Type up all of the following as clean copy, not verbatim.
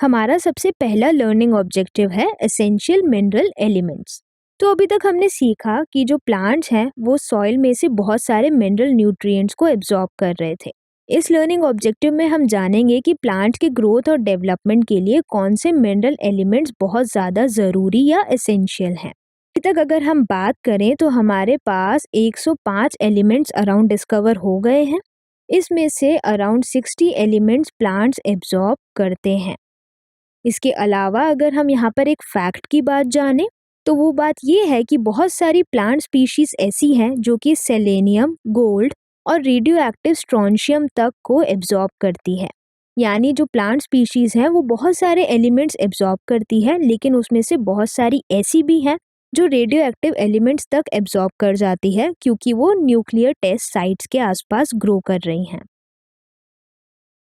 हमारा सबसे पहला लर्निंग ऑब्जेक्टिव है एसेंशियल मिनरल एलिमेंट्स। तो अभी तक हमने सीखा कि जो प्लांट्स हैं वो सॉइल में से बहुत सारे मिनरल न्यूट्रिएंट्स को एब्जॉर्ब कर रहे थे। इस लर्निंग ऑब्जेक्टिव में हम जानेंगे कि प्लांट के ग्रोथ और डेवलपमेंट के लिए कौन से मिनरल एलिमेंट्स बहुत ज़्यादा ज़रूरी या एसेंशियल हैं। अभी तक अगर हम बात करें तो हमारे पास 105 एलिमेंट्स अराउंड डिस्कवर हो गए हैं। इसमें से अराउंड 60 एलिमेंट्स प्लांट्स एब्जॉर्ब करते हैं। इसके अलावा अगर हम यहाँ पर एक फैक्ट की बात जानें तो वो बात ये है कि बहुत सारी प्लांट स्पीशीज ऐसी हैं जो कि सेलेनियम, गोल्ड और रेडियो एक्टिव स्ट्रोंशियम तक को एब्जॉर्ब करती है। यानी जो प्लांट स्पीशीज हैं वो बहुत सारे एलिमेंट्स एब्जॉर्ब करती है, लेकिन उसमें से बहुत सारी ऐसी भी हैं जो रेडियो एक्टिव एलिमेंट्स तक एब्जॉर्ब कर जाती है क्योंकि वो न्यूक्लियर टेस्ट साइट्स के आसपास ग्रो कर रही हैं।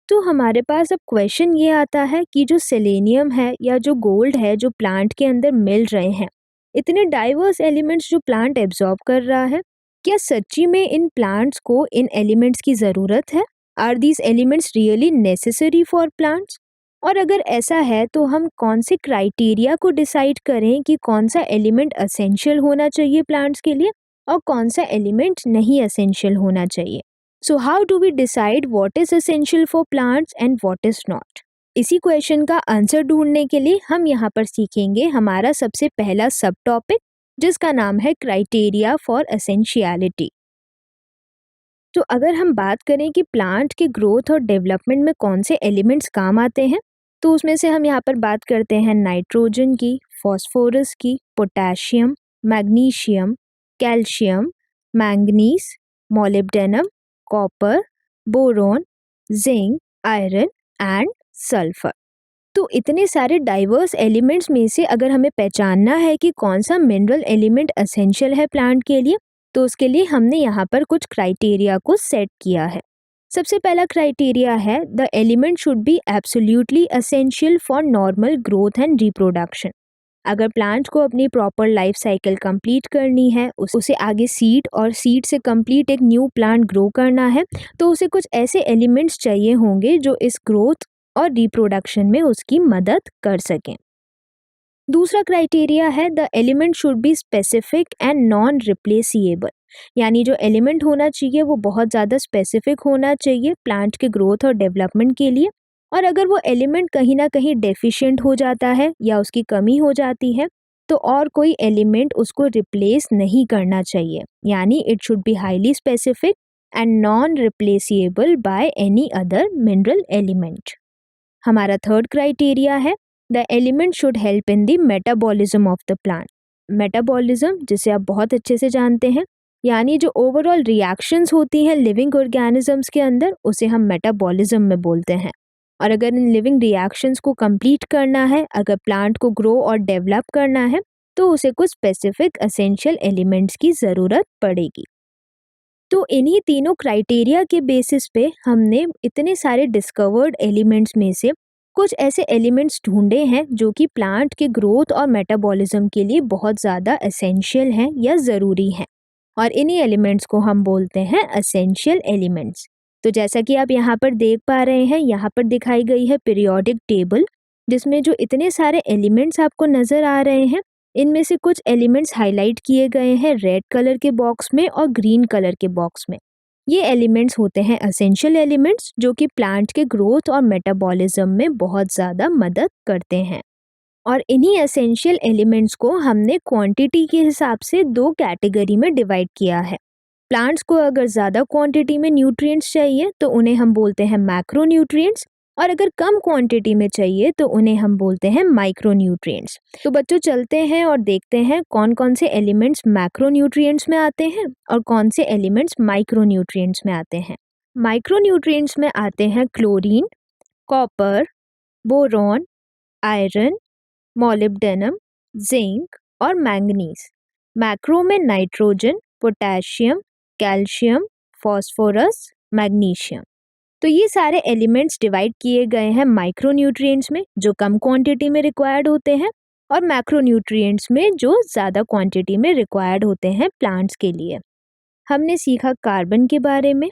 तो हमारे पास अब क्वेश्चन ये आता है कि जो सेलेनियम है या जो गोल्ड है जो प्लांट के अंदर मिल रहे हैं, इतने डाइवर्स एलिमेंट्स जो प्लांट एब्जॉर्ब कर रहा है, क्या सच्ची में इन प्लांट्स को इन एलिमेंट्स की ज़रूरत है? Are these elements really necessary for plants? और अगर ऐसा है तो हम कौन से क्राइटेरिया को डिसाइड करें कि कौन सा एलिमेंट असेंशियल होना चाहिए प्लांट्स के लिए और कौन सा एलिमेंट नहीं असेंशियल होना चाहिए? So how do we decide what is essential for plants and what is not? इसी क्वेश्चन का आंसर ढूंढने के लिए हम यहाँ पर सीखेंगे हमारा सबसे पहला सब टॉपिक, जिसका नाम है क्राइटेरिया फॉर एसेंशियलिटी। तो अगर हम बात करें कि प्लांट के ग्रोथ और डेवलपमेंट में कौन से एलिमेंट्स काम आते हैं, तो उसमें से हम यहाँ पर बात करते हैं नाइट्रोजन की, फॉस्फोरस की, potassium, magnesium, calcium, manganese, molybdenum, copper, boron, zinc, iron and sulphur. तो इतने सारे डाइवर्स एलिमेंट्स में से अगर हमें पहचानना है कि कौन सा मिनरल एलिमेंट एसेंशियल है प्लांट के लिए, तो उसके लिए हमने यहाँ पर कुछ क्राइटेरिया को सेट किया है। सबसे पहला क्राइटेरिया है the element should be absolutely essential for normal growth and reproduction. अगर प्लांट को अपनी प्रॉपर लाइफ साइकिल कंप्लीट करनी है, उसे आगे सीड और सीड से कंप्लीट एक न्यू प्लांट ग्रो करना है, तो उसे कुछ ऐसे एलिमेंट्स चाहिए होंगे जो इस ग्रोथ और रिप्रोडक्शन में उसकी मदद कर सकें। दूसरा क्राइटेरिया है the element should be specific and non replaceable. यानी जो एलिमेंट होना चाहिए वो बहुत ज़्यादा स्पेसिफिक होना चाहिए प्लांट के ग्रोथ और डेवलपमेंट के लिए, और अगर वो एलिमेंट कहीं ना कहीं डेफिशिएंट हो जाता है या उसकी कमी हो जाती है तो और कोई एलिमेंट उसको रिप्लेस नहीं करना चाहिए। यानी it should be highly specific and non replaceable by any other mineral element. हमारा थर्ड क्राइटेरिया है the element should help in the metabolism of the plant. Metabolism, जिसे आप बहुत अच्छे से जानते हैं, यानी जो ओवरऑल रिएक्शंस होती हैं लिविंग ऑर्गेनिजम्स के अंदर, उसे हम मेटाबॉलिज्म में बोलते हैं। और अगर इन लिविंग रिएक्शंस को कंप्लीट करना है, अगर प्लांट को ग्रो और डेवलप करना है, तो उसे कुछ स्पेसिफिक एसेंशियल एलिमेंट्स की ज़रूरत पड़ेगी। तो इन्हीं तीनों क्राइटेरिया के बेसिस पे हमने इतने सारे डिस्कवर्ड एलिमेंट्स में से कुछ ऐसे एलिमेंट्स ढूंढे हैं जो कि प्लांट के ग्रोथ और मेटाबॉलिज्म के लिए बहुत ज़्यादा एसेंशियल हैं या ज़रूरी हैं, और इन्हीं एलिमेंट्स को हम बोलते हैं एसेंशियल एलिमेंट्स। तो जैसा कि आप यहाँ पर देख पा रहे हैं, यहाँ पर दिखाई गई है पीरियोडिक टेबल, जिसमें जो इतने सारे एलिमेंट्स आपको नज़र आ रहे हैं, इनमें से कुछ एलिमेंट्स हाईलाइट किए गए हैं रेड कलर के बॉक्स में और ग्रीन कलर के बॉक्स में। ये एलिमेंट्स होते हैं एसेंशियल एलिमेंट्स जो कि प्लांट के ग्रोथ और मेटाबॉलिज्म में बहुत ज़्यादा मदद करते हैं। और इन्हीं एसेंशियल एलिमेंट्स को हमने क्वांटिटी के हिसाब से दो कैटेगरी में डिवाइड किया है। प्लांट्स को अगर ज़्यादा क्वांटिटी में न्यूट्रिएंट्स चाहिए तो उन्हें हम बोलते हैं मैक्रो न्यूट्रिएंट्स, और अगर कम क्वांटिटी में चाहिए तो उन्हें हम बोलते हैं माइक्रो न्यूट्रिएंट्स। तो बच्चों, चलते हैं और देखते हैं कौन कौन से एलिमेंट्स मैक्रो न्यूट्रिएंट्स में आते हैं और कौन से एलिमेंट्स माइक्रो न्यूट्रिएंट्स में आते हैं। माइक्रो न्यूट्रिएंट्स में आते हैं chlorine, copper, boron, iron, molybdenum, zinc और मैंगनीज। मैक्रो में nitrogen, potassium, calcium, phosphorus, magnesium. तो ये सारे एलिमेंट्स डिवाइड किए गए हैं माइक्रो न्यूट्रिएंट्स में जो कम क्वांटिटी में रिक्वायर्ड होते हैं, और मैक्रो न्यूट्रिएंट्स में जो ज़्यादा क्वांटिटी में रिक्वायर्ड होते हैं प्लांट्स के लिए। हमने सीखा कार्बन के बारे में,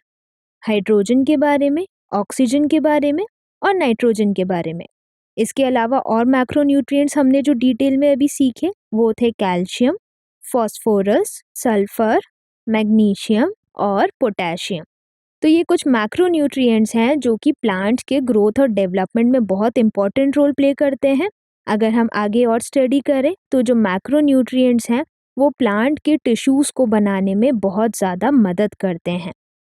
हाइड्रोजन के बारे में, ऑक्सीजन के बारे में और नाइट्रोजन के बारे में। इसके अलावा और मैक्रोन्यूट्रिएंट्स हमने जो डिटेल में अभी सीखे वो थे कैल्शियम, फॉस्फोरस, सल्फर, मैग्नीशियम और पोटेशियम। तो ये कुछ मैक्रोन्यूट्रिएंट्स हैं जो कि प्लांट्स के ग्रोथ और डेवलपमेंट में बहुत इंपॉर्टेंट रोल प्ले करते हैं। अगर हम आगे और स्टडी करें तो जो मैक्रोन्यूट्रिएंट्स हैं वो प्लांट के टिश्यूज़ को बनाने में बहुत ज़्यादा मदद करते हैं।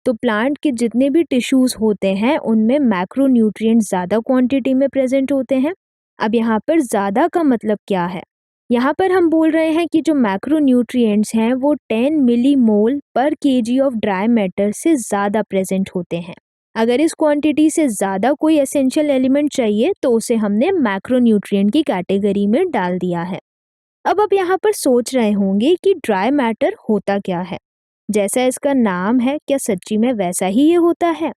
तो प्लांट के जितने भी टिश्यूज़ होते हैं उनमें मैक्रोन्यूट्रिएंट्स ज़्यादा क्वांटिटी में प्रेजेंट होते हैं। अब यहाँ पर ज़्यादा का मतलब क्या है? यहाँ पर हम बोल रहे हैं कि जो मैक्रोन्यूट्रिएंट्स हैं वो 10 मिलीमोल पर केजी ऑफ ड्राई मैटर से ज़्यादा प्रेजेंट होते हैं। अगर इस क्वांटिटी से ज़्यादा कोई एसेंशियल एलिमेंट चाहिए तो उसे हमने मैक्रोन्यूट्रिएंट की कैटेगरी में डाल दिया है। अब आप यहाँ पर सोच रहे होंगे कि ड्राई मैटर होता क्या है? जैसा इसका नाम है, क्या सच्ची में वैसा ही ये होता है?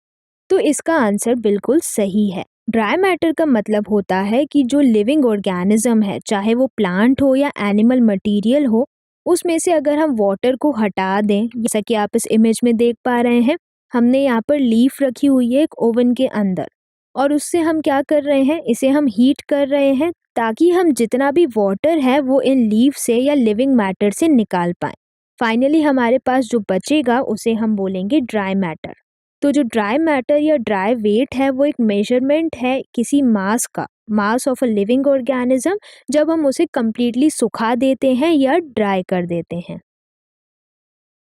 तो इसका आंसर बिल्कुल सही है। ड्राई मैटर का मतलब होता है कि जो लिविंग ऑर्गेनिज्म है, चाहे वो प्लांट हो या एनिमल मटेरियल हो, उसमें से अगर हम वाटर को हटा दें, जैसा कि आप इस इमेज में देख पा रहे हैं, हमने यहाँ पर लीफ रखी हुई है एक ओवन के अंदर और उससे हम क्या कर रहे हैं, इसे हम हीट कर रहे हैं ताकि हम जितना भी वाटर है वो इन लीफ से या लिविंग मैटर से निकाल पाएं। फाइनली हमारे पास जो बचेगा उसे हम बोलेंगे ड्राई मैटर। तो जो ड्राई मैटर या ड्राई वेट है वो एक मेजरमेंट है किसी मास का, mass of a living organism, जब हम उसे कम्प्लीटली सुखा देते हैं या ड्राई कर देते हैं।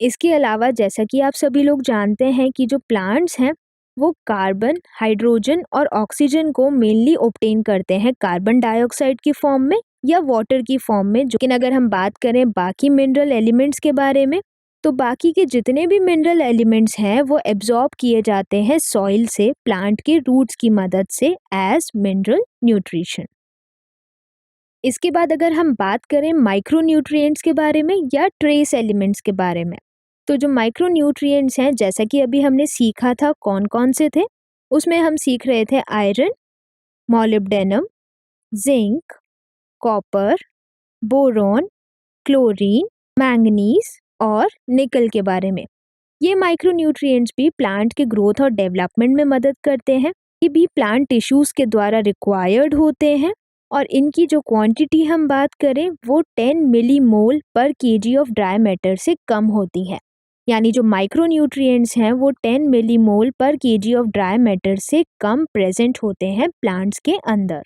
इसके अलावा जैसा कि आप सभी लोग जानते हैं कि जो प्लांट्स हैं वो कार्बन, हाइड्रोजन और ऑक्सीजन को मेनली ऑब्टेन करते हैं कार्बन डाइऑक्साइड की फॉर्म में या वाटर की फॉर्म में। लेकिन अगर हम बात करें बाकी मिनरल एलिमेंट्स के बारे में, तो बाकी के जितने भी मिनरल एलिमेंट्स हैं वो एब्जॉर्ब किए जाते हैं सॉइल से प्लांट के रूट्स की मदद से एज मिनरल न्यूट्रिशन। इसके बाद अगर हम बात करें माइक्रोन्यूट्रिएंट्स के बारे में या ट्रेस एलिमेंट्स के बारे में, तो जो माइक्रोन्यूट्रिएंट्स हैं जैसा कि अभी हमने सीखा था कौन कौन से थे, उसमें हम सीख रहे थे iron, molybdenum, zinc, copper, boron, chlorine, manganese और निकल के बारे में। ये माइक्रोन्यूट्रिएंट्स भी प्लांट के ग्रोथ और डेवलपमेंट में मदद करते हैं। ये भी प्लांट टिश्यूज के द्वारा रिक्वायर्ड होते हैं और इनकी जो क्वांटिटी हम बात करें वो 10 मिलीमोल पर केजी ऑफ ड्राई मैटर से कम होती है। यानी जो माइक्रोन्यूट्रिएंट्स हैं वो 10 मिलीमोल पर केजी ऑफ ड्राई मैटर से कम प्रेजेंट होते हैं प्लांट्स के अंदर।